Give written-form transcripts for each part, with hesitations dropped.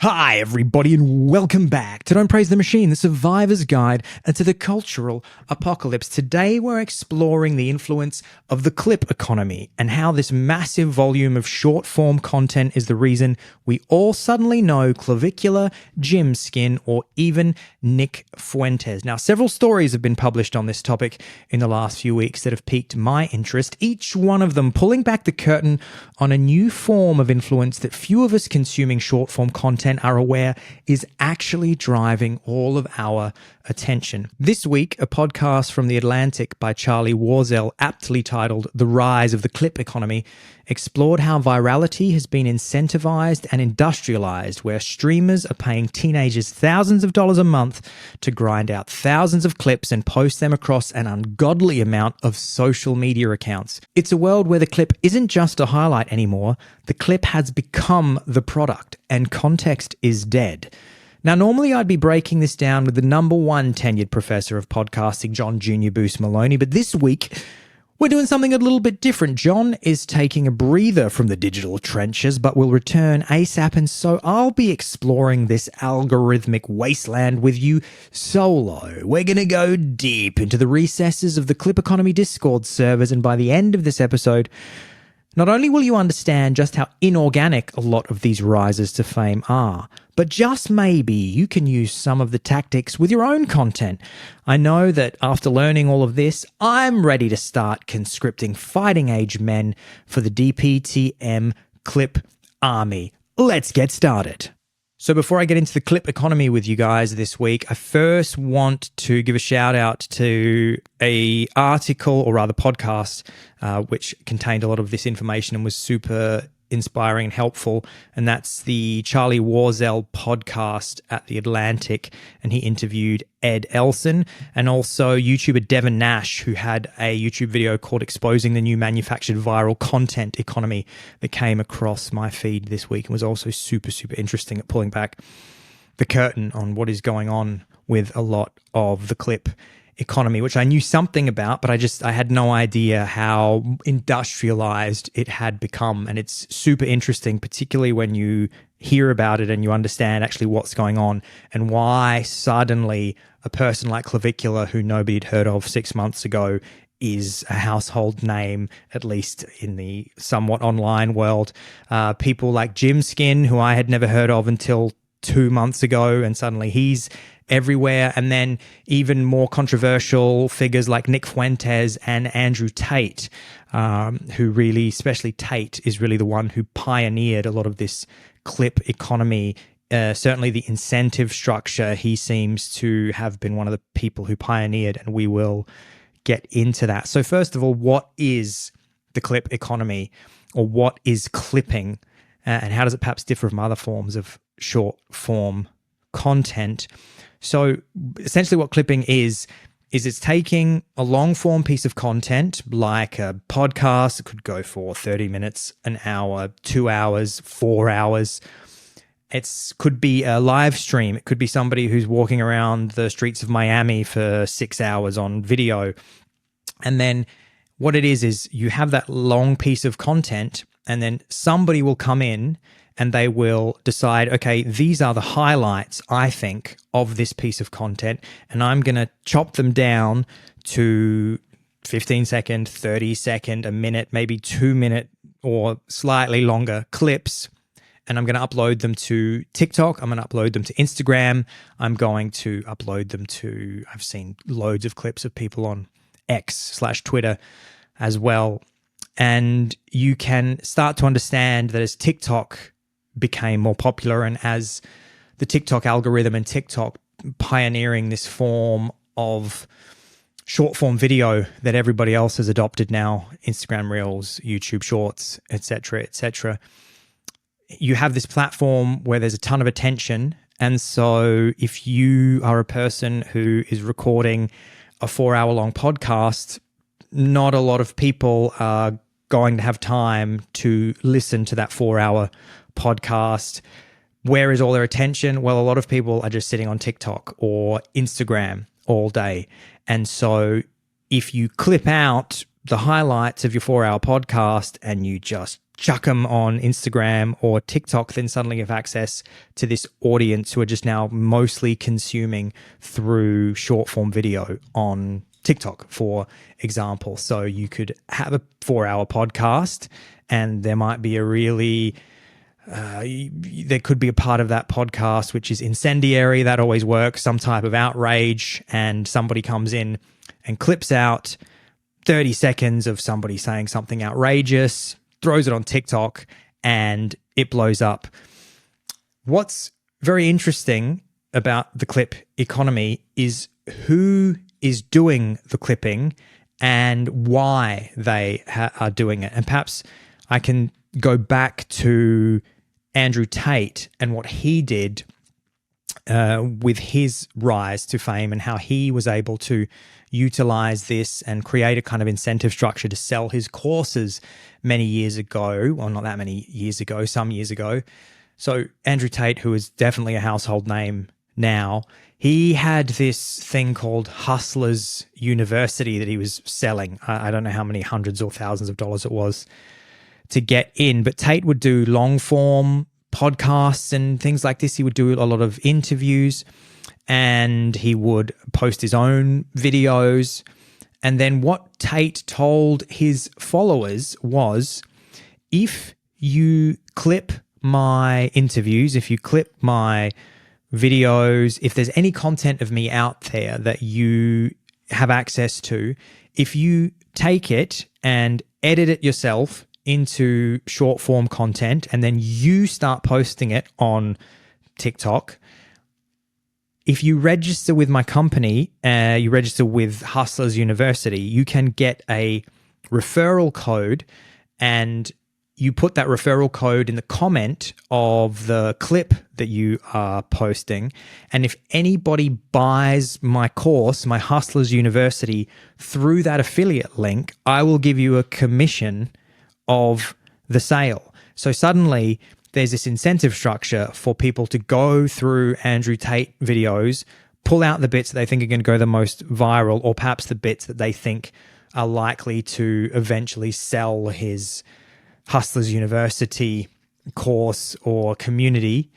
Hi, everybody, and welcome back to Don't Praise the Machine, the Survivor's Guide to the Cultural Apocalypse. Today, we're exploring the influence of the clip economy and how this massive volume of short-form content is the reason we all suddenly know Clavicular, Gymskin, or even Nick Fuentes. Now, several stories have been published on this topic in the last few weeks that have piqued my interest, each one of them pulling back the curtain on a new form of influence that few of us consuming short-form content are aware is actually driving all of our attention. This week, a podcast from The Atlantic by Charlie Warzel, aptly titled The Rise of the Clip Economy, explored how virality has been incentivized and industrialized, where streamers are paying teenagers thousands of dollars a month to grind out thousands of clips and post them across an ungodly amount of social media accounts. It's a world where the clip isn't just a highlight anymore. The clip has become the product, and context is dead. Now, normally I'd be breaking this down with the number one tenured professor of podcasting, John Jr. Boost Maloney, but this week we're doing something a little bit different. John is taking a breather from the digital trenches, but will return ASAP, and so I'll be exploring this algorithmic wasteland with you solo. We're going to go deep into the recesses of the Clip Economy Discord servers, and by the end of this episode, not only will you understand just how inorganic a lot of these rises to fame are, but just maybe you can use some of the tactics with your own content. I know that after learning all of this, I'm ready to start conscripting fighting age men for the DPTM Clip Army. Let's get started. So before I get into the clip economy with you guys this week, I first want to give a shout out to a article, or rather podcast, which contained a lot of this information and was super inspiring and helpful, and that's the Charlie Warzel podcast at The Atlantic, and he interviewed Ed Elson and also YouTuber Deon Nash, who had a YouTube video called Exposing the New Manufactured Viral Content Economy that came across my feed this week and was also super interesting at pulling back the curtain on what is going on with a lot of the clip economy, which I knew something about, but I had no idea how industrialized it had become. And it's super interesting, particularly when you hear about it and you understand actually what's going on and why suddenly a person like Clavicular, who nobody had heard of 6 months ago, is a household name, at least in the somewhat online world. People like Gymskin, who I had never heard of until 2 months ago, and suddenly he's everywhere. And then even more controversial figures like Nick Fuentes and Andrew Tate, who really, especially Tate, is really the one who pioneered a lot of this clip economy. Certainly the incentive structure, he seems to have been one of the people who pioneered, and we will get into that. So first of all, what is the clip economy, or what is clipping, and how does it perhaps differ from other forms of short form content? So essentially what clipping is it's taking a long form piece of content, like a podcast. It could go for 30 minutes, an hour, 2 hours, 4 hours. It could be a live stream. It could be somebody who's walking around the streets of Miami for 6 hours on video. And then what it is you have that long piece of content, and then somebody will come in and they will decide, okay, these are the highlights, I think, of this piece of content, and I'm going to chop them down to 15-second, 30-second, a minute, maybe 2-minute or slightly longer clips, and I'm going to upload them to TikTok. I'm going to upload them to Instagram. I'm going to upload them to, I've seen loads of clips of people on X/Twitter as well. And you can start to understand that as TikTok became more popular, and as the TikTok algorithm and TikTok pioneering this form of short form video that everybody else has adopted now, Instagram Reels, YouTube Shorts, etc., you have this platform where there's a ton of attention. And so if you are a person who is recording a 4-hour-long podcast, not a lot of people are going to have time to listen to that 4-hour podcast. Where is all their attention? Well, a lot of people are just sitting on TikTok or Instagram all day. And so if you clip out the highlights of your 4-hour podcast and you just chuck them on Instagram or TikTok, then suddenly you have access to this audience who are just now mostly consuming through short form video on TikTok, for example. So you could have a 4-hour podcast and there might be a really there could be a part of that podcast which is incendiary. That always works, some type of outrage, and somebody comes in and clips out 30 seconds of somebody saying something outrageous, throws it on TikTok, and it blows up. What's very interesting about the clip economy is who is doing the clipping and why they are doing it. And perhaps I can go back to Andrew Tate and what he did with his rise to fame and how he was able to utilize this and create a kind of incentive structure to sell his courses many years ago. Well, not that many years ago, some years ago. So Andrew Tate, who is definitely a household name now, he had this thing called Hustlers University that he was selling. I don't know how many hundreds or thousands of dollars it was to get in, but Tate would do long form podcasts and things like this. He would do a lot of interviews and he would post his own videos. And then what Tate told his followers was, if you clip my interviews, if you clip my videos, if there's any content of me out there that you have access to, if you take it and edit it yourself into short form content and then you start posting it on TikTok, if you register with my company, you register with Hustlers University, you can get a referral code and you put that referral code in the comment of the clip that you are posting. And if anybody buys my course, my Hustlers University, through that affiliate link, I will give you a commission of the sale. So suddenly there's this incentive structure for people to go through Andrew Tate videos, pull out the bits that they think are going to go the most viral, or perhaps the bits that they think are likely to eventually sell his Hustlers University course or community.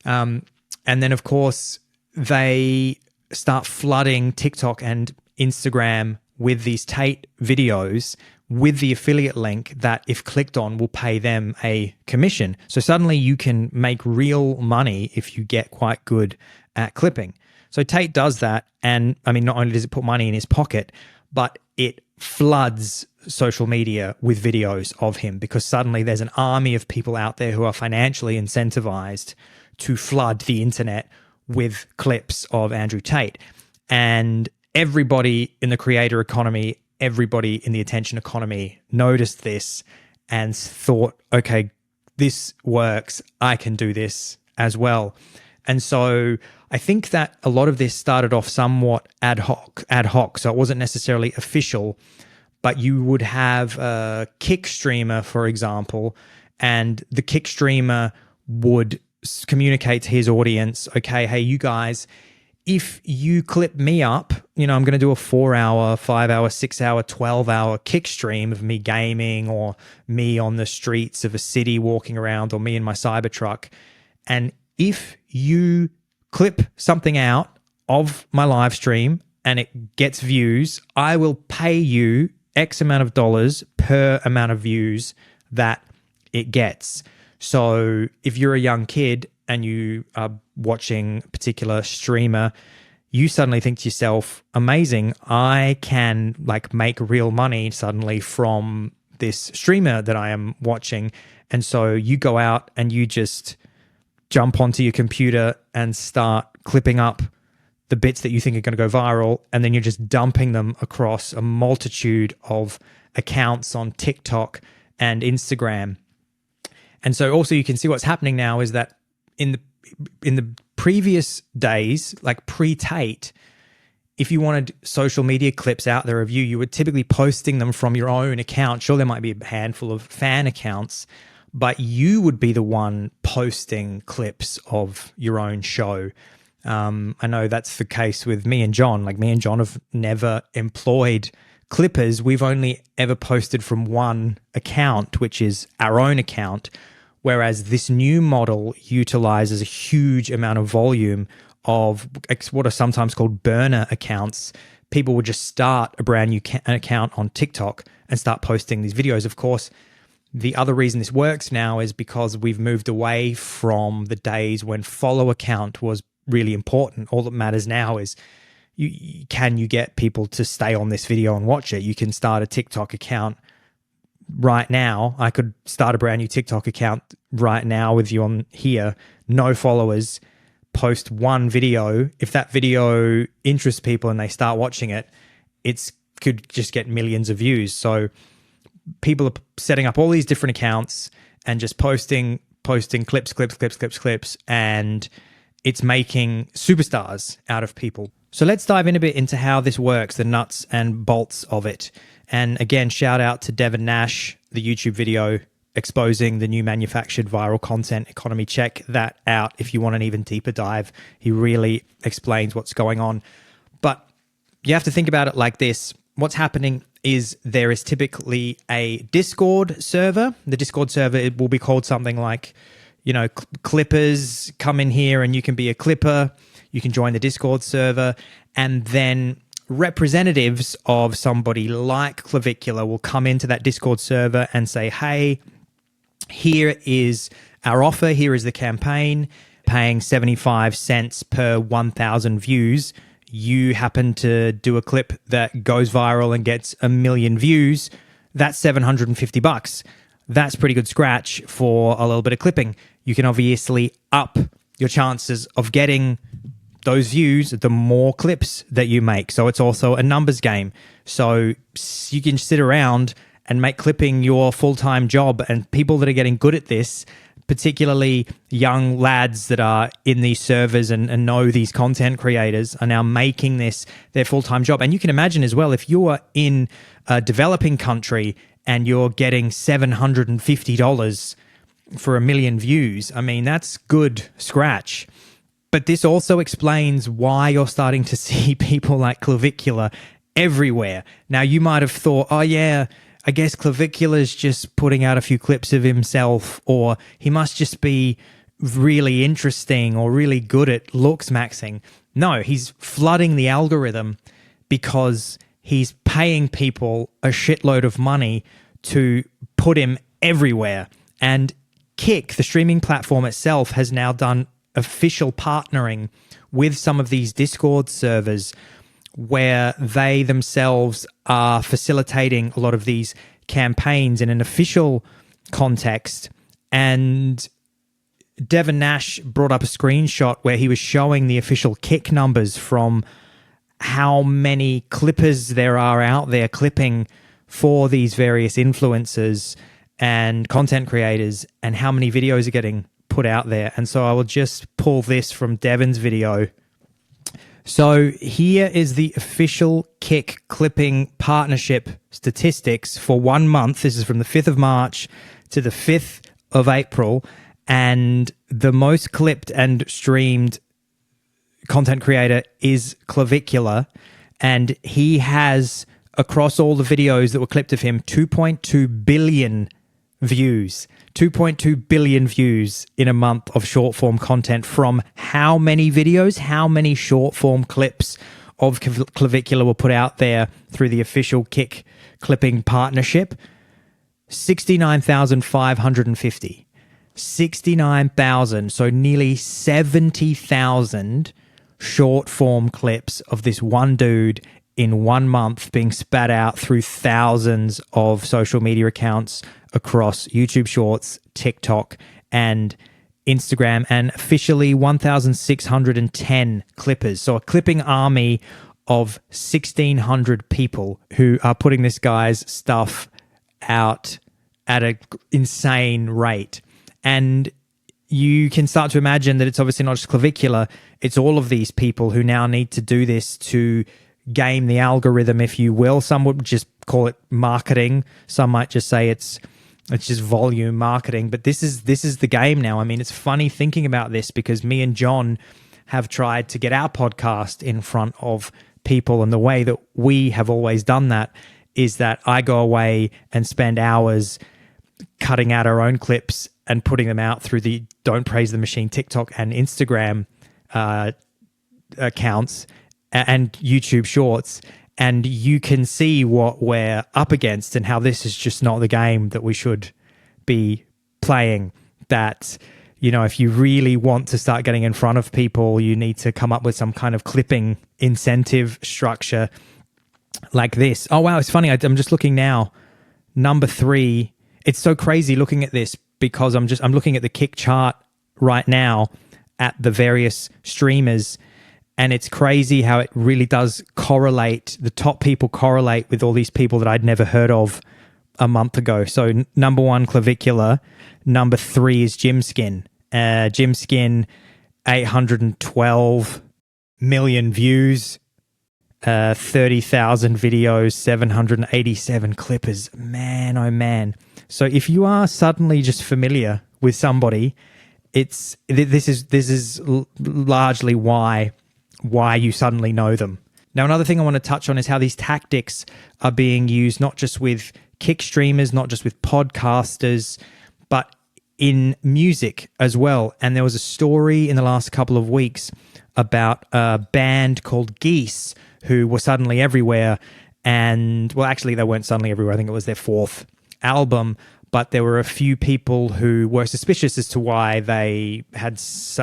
And then, of course, they start flooding TikTok and Instagram with these Tate videos with the affiliate link that, if clicked on, will pay them a commission. So suddenly you can make real money if you get quite good at clipping. So Tate does that. And I mean, not only does it put money in his pocket, but it floods social media with videos of him, because suddenly there's an army of people out there who are financially incentivized to flood the internet with clips of Andrew Tate. And everybody in the creator economy, everybody in the attention economy noticed this and thought, okay, this works. I can do this as well. And so I think that a lot of this started off somewhat ad hoc. So it wasn't necessarily official, but you would have a kick streamer, for example, and the kick streamer would communicate to his audience, okay, hey, you guys, if you clip me up, I'm going to do a 4-hour, 5-hour, 6-hour, 12-hour kick stream of me gaming, or me on the streets of a city walking around, or me in my Cybertruck. And if you clip something out of my live stream and it gets views, I will pay you X amount of dollars per amount of views that it gets. So if you're a young kid and you are watching a particular streamer, you suddenly think to yourself, amazing, I can make real money suddenly from this streamer that I am watching. And so you go out and you just jump onto your computer and start clipping up the bits that you think are going to go viral, and then you're just dumping them across a multitude of accounts on TikTok and Instagram. And so also you can see what's happening now is that in the previous days, like pre-Tate, if you wanted social media clips out there of you, you were typically posting them from your own account. Sure, there might be a handful of fan accounts, but you would be the one posting clips of your own show. I know that's the case with me and John. Me and John have never employed clippers, we've only ever posted from one account, which is our own account, whereas this new model utilizes a huge amount of volume of what are sometimes called burner accounts. People would just start a brand new account on TikTok and start posting these videos. Of course, the other reason this works now is because we've moved away from the days when follow account was really important. All that matters now is can you get people to stay on this video and watch it? You can start a TikTok account right now. I could start a brand new TikTok account right now with you on here, no followers, post one video. If that video interests people and they start watching it, it could just get millions of views. So people are setting up all these different accounts and just posting clips, and it's making superstars out of people. So let's dive in a bit into how this works, the nuts and bolts of it. And again, shout out to Deon Nash, the YouTube video exposing the new manufactured viral content economy. Check that out if you want an even deeper dive. He really explains what's going on. But you have to think about it like this. What's happening is there is typically a Discord server. The Discord server, it will be called something like, clippers. Come in here and you can be a clipper. You can join the Discord server, and then representatives of somebody like Clavicular will come into that Discord server and say, hey, here is our offer. Here is the campaign, paying 75 cents per 1,000 views. You happen to do a clip that goes viral and gets 1 million views. That's $750. That's pretty good scratch for a little bit of clipping. You can obviously up your chances of getting those views the more clips that you make. So it's also a numbers game. So you can sit around and make clipping your full-time job. And people that are getting good at this, particularly young lads that are in these servers and know these content creators, are now making this their full-time job. And you can imagine as well, if you are in a developing country and you're getting $750 for 1 million views, I mean, that's good scratch. But this also explains why you're starting to see people like Clavicular everywhere. Now, you might have thought, oh yeah, I guess Clavicular's just putting out a few clips of himself, or he must just be really interesting or really good at looks maxing. No, he's flooding the algorithm because he's paying people a shitload of money to put him everywhere. And Kick, the streaming platform itself, has now done official partnering with some of these Discord servers where they themselves are facilitating a lot of these campaigns in an official context. And Deon Nash brought up a screenshot where he was showing the official Kick numbers from how many clippers there are out there clipping for these various influencers and content creators, and how many videos are getting put out there. And so I will just pull this from Devon's video. So here is the official Kick clipping partnership statistics for 1 month. This is from the 5th of March to the 5th of April. And the most clipped and streamed content creator is Clavicular. And he has, across all the videos that were clipped of him, 2.2 billion views. 2.2 billion views in a month of short form content from how many videos, how many short form clips of Clavicular were put out there through the official Kick clipping partnership? 69,550. 69,000. So nearly 70,000 short form clips of this one dude in 1 month being spat out through thousands of social media accounts across YouTube Shorts, TikTok, and Instagram, and officially 1,610 clippers. So a clipping army of 1,600 people who are putting this guy's stuff out at an insane rate. And you can start to imagine that it's obviously not just Clavicular, it's all of these people who now need to do this to game the algorithm, if you will. Some would just call it marketing. Some might just say it's just volume marketing. But this is the game now. I mean, it's funny thinking about this because me and John have tried to get our podcast in front of people, and the way that we have always done that is that I go away and spend hours cutting out our own clips and putting them out through the Don't Praise the Machine TikTok and Instagram accounts and YouTube Shorts. And you can see what we're up against and how this is just not the game that we should be playing. That, you know, if you really want to start getting in front of people, you need to come up with some kind of clipping incentive structure like this. Oh, wow. It's funny. I'm just looking now. Number 3. It's so crazy looking at this because I'm looking at the Kick chart right now at the various streamers, and it's crazy how it really does correlate. The top people correlate with all these people that I'd never heard of a month ago. So number 1, Clavicular. Number 3 is Gymskin. Gymskin, 812 million views, 30,000 videos, 787 clippers. Man, oh man. So if you are suddenly just familiar with somebody, this is largely why you suddenly know them. Now, another thing I want to touch on is how these tactics are being used, not just with Kick streamers, not just with podcasters, but in music as well. And there was a story in the last couple of weeks about a band called Geese who were suddenly everywhere. And, well, actually, they weren't suddenly everywhere. I think it was their 4th album. But there were a few people who were suspicious as to why they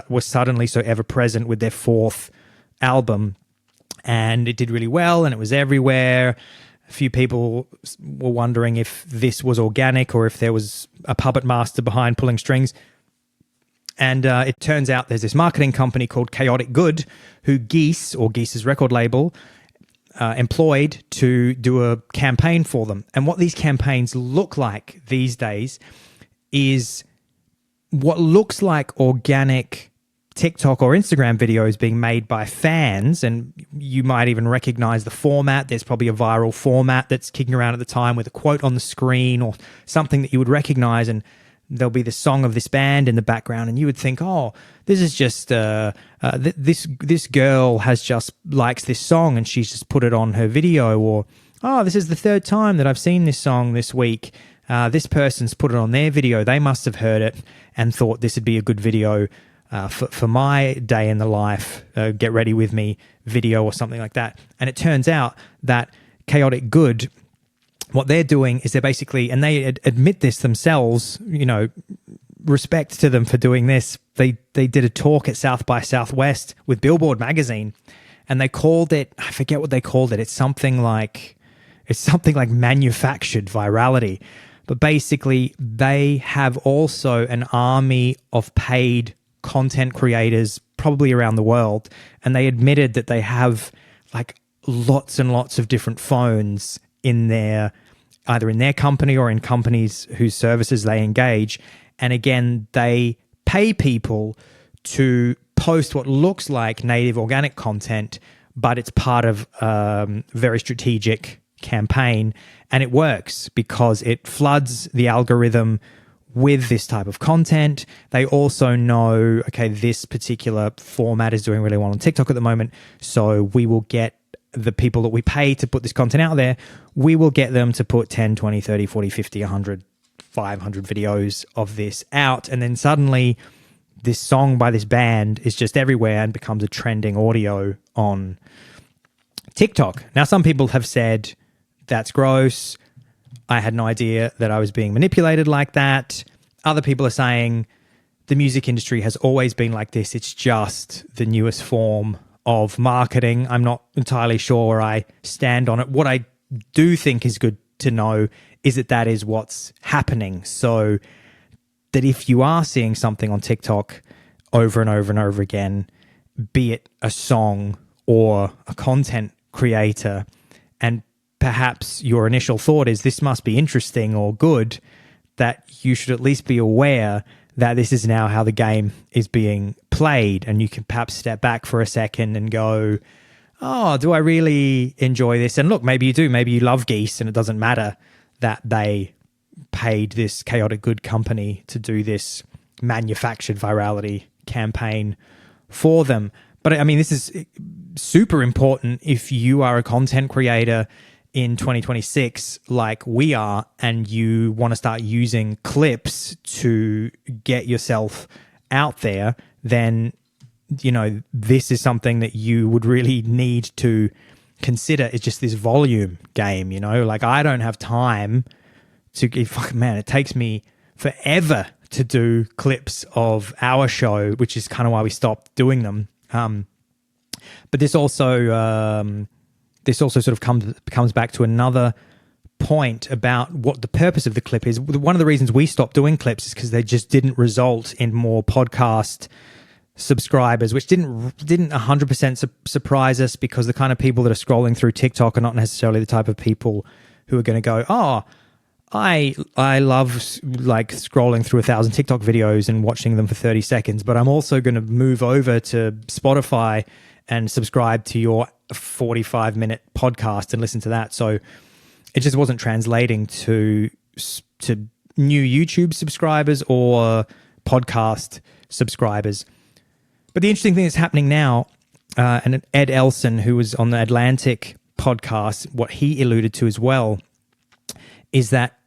were suddenly so ever present with their 4th album. And it did really well, and it was everywhere. A few people were wondering if this was organic or if there was a puppet master behind pulling strings. And it turns out there's this marketing company called Chaotic Good who Geese, or Geese's record label, employed to do a campaign for them. And what these campaigns look like these days is what looks like organic TikTok or Instagram videos being made by fans, and you might even recognize the format. There's probably a viral format that's kicking around at the time with a quote on the screen or something that you would recognize, and there'll be the song of this band in the background, and you would think, oh, this is just this girl has just likes this song and she's just put it on her video, or oh, this is the 3rd time that I've seen this song this week. This person's put it on their video. They must have heard it and thought this would be a good video for my day in the life, get ready with me video or something like that. And it turns out that Chaotic Good, what they're doing is they're basically, and they admit this themselves, you know, respect to them for doing this. They did a talk at South by Southwest with Billboard magazine, and they called it, I forget what they called it. It's something like manufactured virality. But basically, they have also an army of paid content creators probably around the world, and they admitted that they have like lots and lots of different phones in either in their company or in companies whose services they engage. And again, they pay people to post what looks like native organic content, but it's part of a very strategic campaign, and it works because it floods the algorithm with this type of content. They also know, okay, this particular format is doing really well on TikTok at the moment, so we will get the people that we pay to put this content out there, we will get them to put 10, 20, 30, 40, 50, 100, 500 videos of this out, and then suddenly this song by this band is just everywhere and becomes a trending audio on TikTok. Now, some people have said, that's gross. I had no idea that I was being manipulated like that. Other people are saying the music industry has always been like this. It's just the newest form of marketing. I'm not entirely sure where I stand on it. What I do think is good to know is that that is what's happening. So that if you are seeing something on TikTok over and over and over again, be it a song or a content creator, and perhaps your initial thought is this must be interesting or good, that you should at least be aware that this is now how the game is being played. And you can perhaps step back for a second and go, oh, do I really enjoy this? And look, maybe you do. Maybe you love Geese and it doesn't matter that they paid this Chaotic Good company to do this manufactured virality campaign for them. But I mean, this is super important if you are a content creator in 2026 like we are, and you want to start using clips to get yourself out there, then, you know, this is something that you would really need to consider. It's just this volume game, you know? Like, I don't have time to, man, it takes me forever to do clips of our show, which is kind of why we stopped doing them. But this also sort of comes back to another point about what the purpose of the clip is. One of the reasons we stopped doing clips is because they just didn't result in more podcast subscribers, which didn't 100% surprise us, because the kind of people that are scrolling through TikTok are not necessarily the type of people who are going to go, oh, I love like scrolling through 1,000 TikTok videos and watching them for 30 seconds, but I'm also going to move over to Spotify and subscribe to your 45-minute podcast and listen to that. So it just wasn't translating to new YouTube subscribers or podcast subscribers. But the interesting thing that's happening now, and Ed Elson, who was on the Atlantic podcast, what he alluded to as well, is that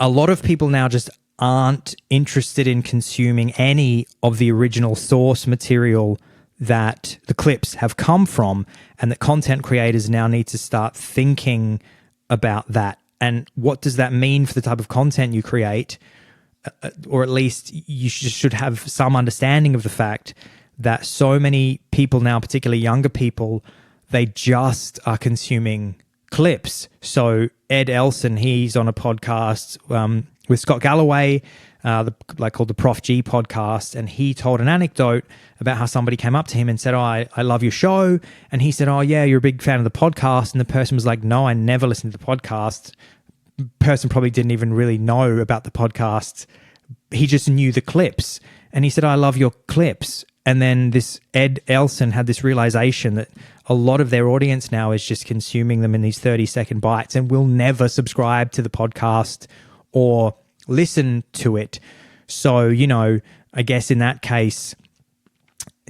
a lot of people now just aren't interested in consuming any of the original source material that the clips have come from, and that content creators now need to start thinking about that. And what does that mean for the type of content you create? Or at least you should have some understanding of the fact that so many people now, particularly younger people, they just are consuming clips. So Ed Elson, he's on a podcast with Scott Galloway, called the Prof G podcast, and he told an anecdote about how somebody came up to him and said, oh, I love your show. And he said, oh yeah, you're a big fan of the podcast. And the person was like, no, I never listened to the podcast. Person probably didn't even really know about the podcast. He just knew the clips. And he said, I love your clips. And then this Ed Elson had this realization that a lot of their audience now is just consuming them in these 30-second bites and will never subscribe to the podcast or listen to it. So, you know, I guess in that case,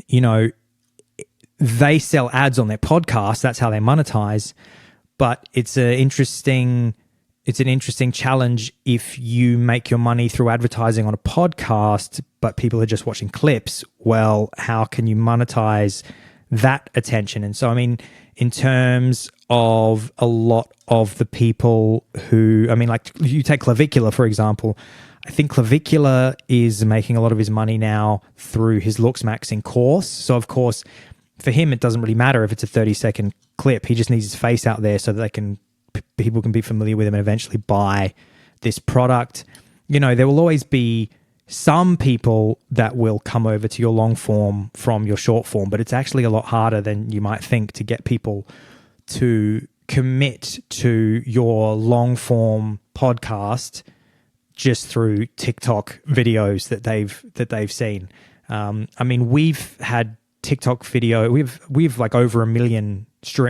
you know, they sell ads on their podcast. That's how they monetize. But it's an interesting challenge if you make your money through advertising on a podcast, but people are just watching clips. Well, how can you monetize that attention? And so, I mean, in terms of a lot of the people who, I mean, like you take Clavicular, for example. I think Clavicular is making a lot of his money now through his Looks Maxing course. So, of course, for him, it doesn't really matter if it's a 30-second clip. He just needs his face out there so that people can be familiar with him and eventually buy this product. You know, there will always be some people that will come over to your long form from your short form, but it's actually a lot harder than you might think to get people to commit to your long form podcast just through TikTok videos that they've seen. I mean, we've had TikTok video. We've like over 1 million.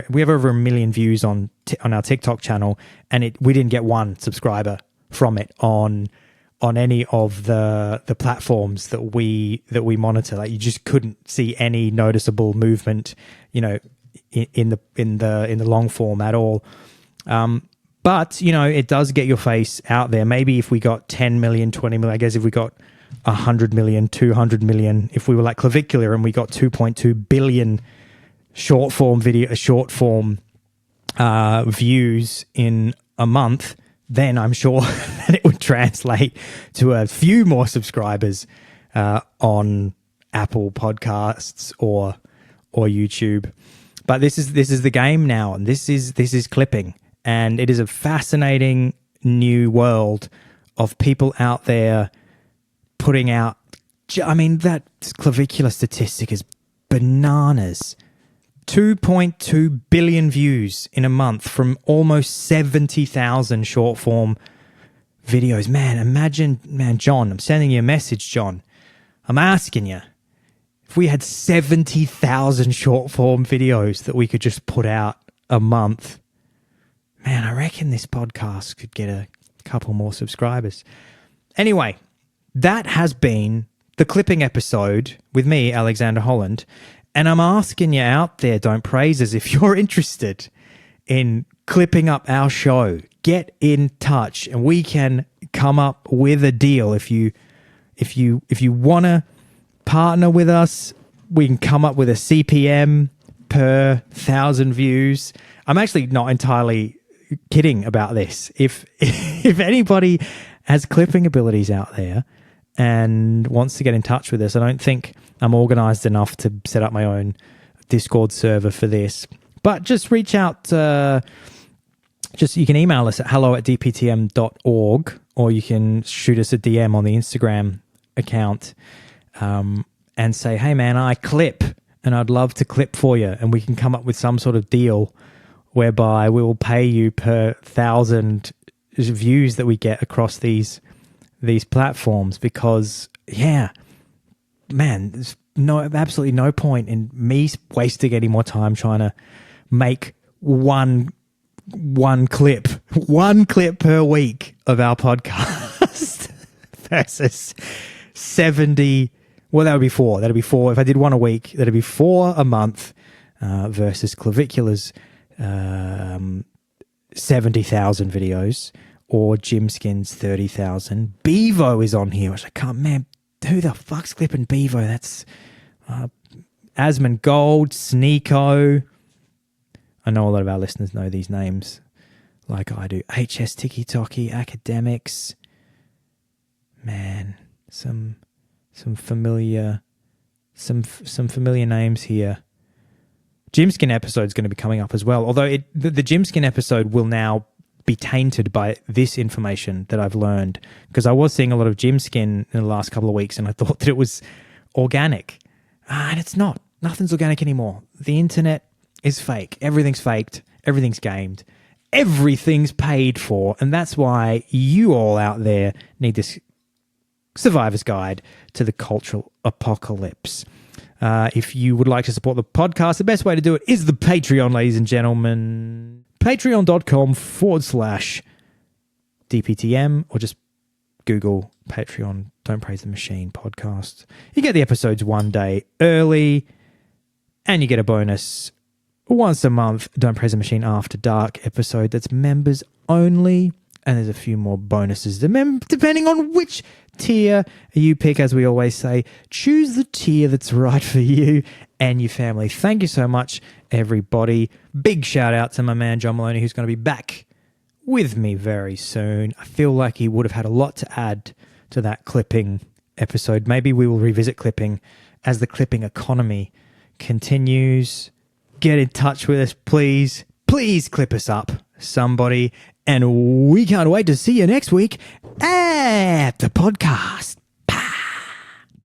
We have over 1 million views on our TikTok channel, and we didn't get one subscriber from it on any of the platforms that we monitor. Like, you just couldn't see any noticeable movement, you know, in the long form at all. But, you know, it does get your face out there. Maybe if we got 10 million, 20 million, I guess if we got 100 million, 200 million, if we were like Clavicular and we got 2.2 billion short form views in a month, then I'm sure that it would translate to a few more subscribers on Apple Podcasts or YouTube. But this is the game now, and this is clipping. And it is a fascinating new world of people out there putting out. I mean, that Clavicular statistic is bananas. 2.2 billion views in a month from almost 70,000 short form videos. Man, imagine, John, I'm sending you a message, John. I'm asking you, if we had 70,000 short form videos that we could just put out a month, man, I reckon this podcast could get a couple more subscribers. Anyway, that has been the clipping episode with me, Alexander Holland. And I'm asking you out there, Don't Praisers, if you're interested in clipping up our show, get in touch and we can come up with a deal. If you want to partner with us, we can come up with a CPM per 1,000 views. I'm actually not entirely kidding about this. If anybody has clipping abilities out there and wants to get in touch with us, I don't think I'm organized enough to set up my own Discord server for this. But just reach out. You can email us at hello@dptm.org, or you can shoot us a DM on the Instagram account and say, hey man, I clip and I'd love to clip for you, and we can come up with some sort of deal whereby we will pay you per 1,000 views that we get across these platforms. Because man, there's absolutely no point in me wasting any more time trying to make one clip per week of our podcast versus 70. Well, that would be four. That'd be four. If I did one a week, that'd be 4 a month versus Clavicular's 70,000 videos, or Gymskin's 30,000. Bevo is on here, which I can't, man, who the fuck's clipping Bevo? That's Asmon Gold, Sneeko. I know a lot of our listeners know these names like I do. HS Tiki Toki, Academics. Man, some familiar names here. Gymskin episode is going to be coming up as well, although the Gymskin episode will now be tainted by this information that I've learned, because I was seeing a lot of Gymskin in the last couple of weeks and I thought that it was organic. And it's not. Nothing's organic anymore. The internet is fake. Everything's faked. Everything's gamed. Everything's paid for. And that's why you all out there need this survivor's guide to the cultural apocalypse. If you would like to support the podcast, the best way to do it is the Patreon, ladies and gentlemen. Patreon.com/DPTM, or just Google Patreon Don't Praise the Machine podcast. You get the episodes one day early, and you get a bonus once a month Don't Praise the Machine After Dark episode that's members only. And there's a few more bonuses depending on which tier you pick. As we always say, choose the tier that's right for you and your family. Thank you so much, everybody. Big shout out to my man John Maloney, who's going to be back with me very soon. I feel like he would have had a lot to add to that clipping episode. Maybe we will revisit clipping as the clipping economy continues. Get in touch with us, please. Please clip us up, somebody. And we can't wait to see you next week at the podcast.